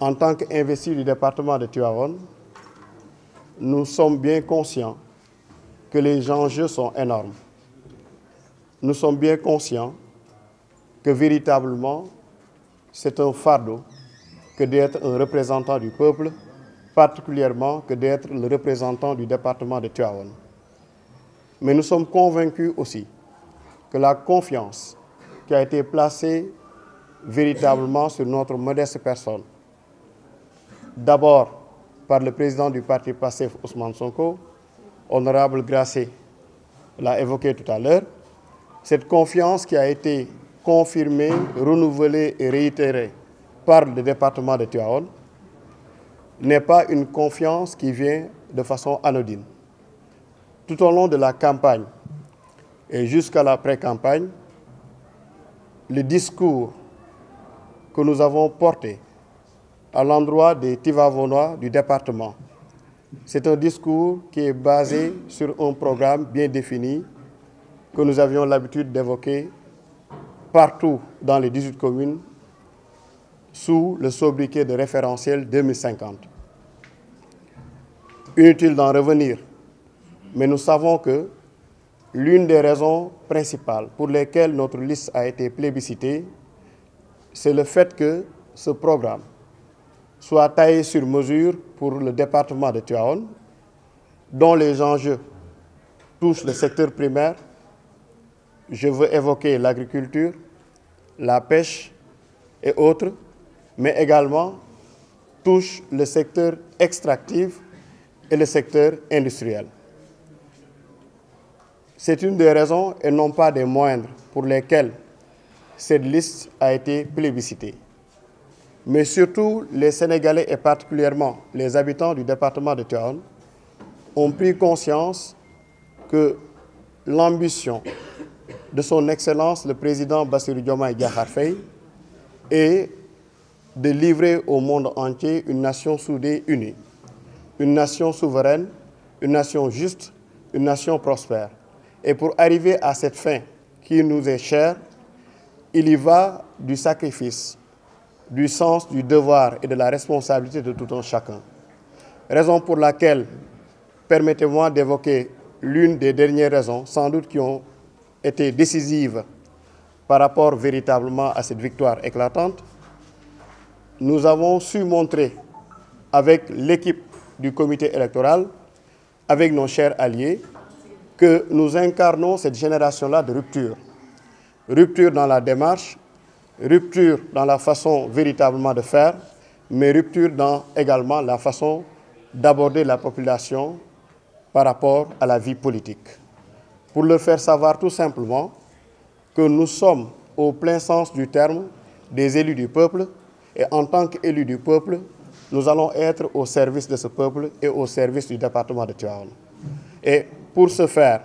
En tant qu'investis du département de Tivaouane, nous sommes bien conscients que les enjeux sont énormes. Nous sommes bien conscients que véritablement, c'est un fardeau que d'être un représentant du peuple, particulièrement que d'être le représentant du département de Tivaouane. Mais nous sommes convaincus aussi que la confiance qui a été placée véritablement sur notre modeste personne, d'abord par le président du parti Pastef, Ousmane Sonko, honorable Gracé l'a évoqué tout à l'heure, cette confiance qui a été confirmée, renouvelée et réitérée par le département de Tivaouane n'est pas une confiance qui vient de façon anodine. Tout au long de la campagne et jusqu'à la pré-campagne, le discours que nous avons porté à l'endroit des Tivavonois du département, c'est un discours qui est basé sur un programme bien défini que nous avions l'habitude d'évoquer partout dans les 18 communes sous le sobriquet de référentiel 2050. Inutile d'en revenir, mais nous savons que l'une des raisons principales pour lesquelles notre liste a été plébiscitée, c'est le fait que ce programme soit taillé sur mesure pour le département de Tivaouane, dont les enjeux touchent le secteur primaire. Je veux évoquer l'agriculture, la pêche et autres, mais également touchent le secteur extractif et le secteur industriel. C'est une des raisons, et non pas des moindres, pour lesquelles cette liste a été plébiscitée. Mais surtout, les Sénégalais et particulièrement les habitants du département de Tivaouane ont pris conscience que l'ambition de son Excellence, le président Bassirou Diomaye Diakhar Faye, est de livrer au monde entier une nation soudée, unie, une nation souveraine, une nation juste, une nation prospère. Et pour arriver à cette fin qui nous est chère, il y va du sacrifice, du sens du devoir et de la responsabilité de tout un chacun. Raison pour laquelle, permettez-moi d'évoquer l'une des dernières raisons, sans doute qui ont été décisives par rapport véritablement à cette victoire éclatante. Nous avons su montrer avec l'équipe du comité électoral, avec nos chers alliés, que nous incarnons cette génération-là de rupture. Rupture dans la démarche, rupture dans la façon véritablement de faire, mais rupture dans également la façon d'aborder la population par rapport à la vie politique. Pour leur faire savoir tout simplement que nous sommes au plein sens du terme des élus du peuple, et en tant qu'élus du peuple, nous allons être au service de ce peuple et au service du département de Tivaouane. Et pour ce faire,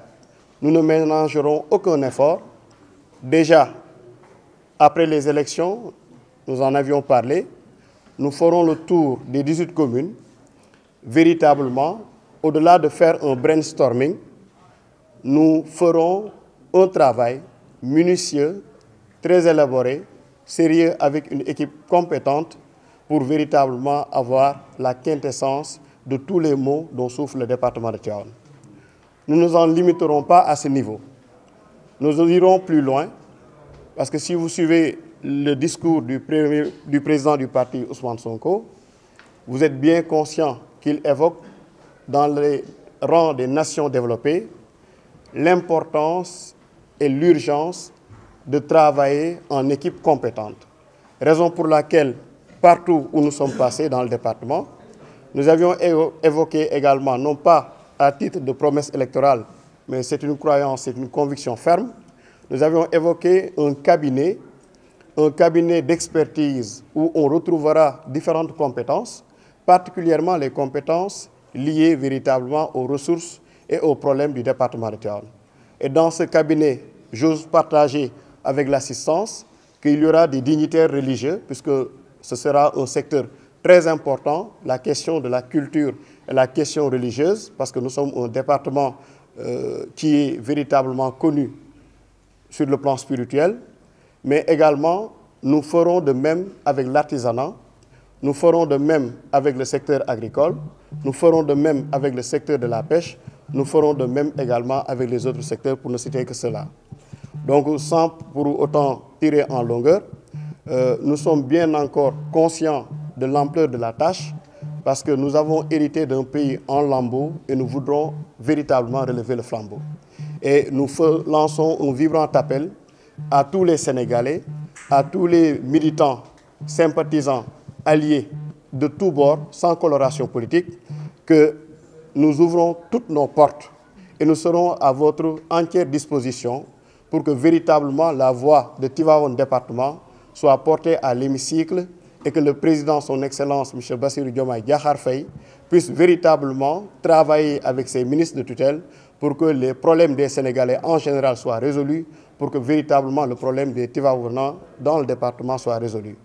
nous ne ménagerons aucun effort. Déjà, après les élections, nous en avions parlé, nous ferons le tour des 18 communes, véritablement, au-delà de faire un brainstorming, nous ferons un travail minutieux, très élaboré, sérieux, avec une équipe compétente pour véritablement avoir la quintessence de tous les maux dont souffre le département de Tivaouane. Nous ne nous en limiterons pas à ce niveau. Nous irons plus loin, parce que si vous suivez le discours du président du parti, Ousmane Sonko, vous êtes bien conscient qu'il évoque dans les rangs des nations développées l'importance et l'urgence de travailler en équipe compétente. Raison pour laquelle, partout où nous sommes passés dans le département, nous avions évoqué également, non pas à titre de promesse électorale, mais c'est une croyance, c'est une conviction ferme, nous avions évoqué un cabinet d'expertise où on retrouvera différentes compétences, particulièrement les compétences liées véritablement aux ressources et aux problèmes du département de Tivaouane. Et dans ce cabinet, j'ose partager avec l'assistance qu'il y aura des dignitaires religieux, puisque ce sera un secteur très important, la question de la culture et la question religieuse, parce que nous sommes un département qui est véritablement connu sur le plan spirituel, mais également nous ferons de même avec l'artisanat Nous ferons de même avec le secteur agricole, nous ferons de même avec le secteur de la pêche, nous ferons de même également avec les autres secteurs, pour ne citer que cela. Donc, sans pour autant tirer en longueur, nous sommes bien encore conscients de l'ampleur de la tâche, parce que nous avons hérité d'un pays en lambeaux et nous voudrons véritablement relever le flambeau. Et nous lançons un vibrant appel à tous les Sénégalais, à tous les militants, sympathisants, alliés de tous bords, sans coloration politique, que nous ouvrons toutes nos portes et nous serons à votre entière disposition pour que véritablement la voix de Tivaouane département soit portée à l'hémicycle et que le président, son Excellence, M. Bassirou Diomaye Diakhar Faye, puisse véritablement travailler avec ses ministres de tutelle pour que les problèmes des Sénégalais en général soient résolus, pour que véritablement le problème des Tivaouanais dans le département soit résolu.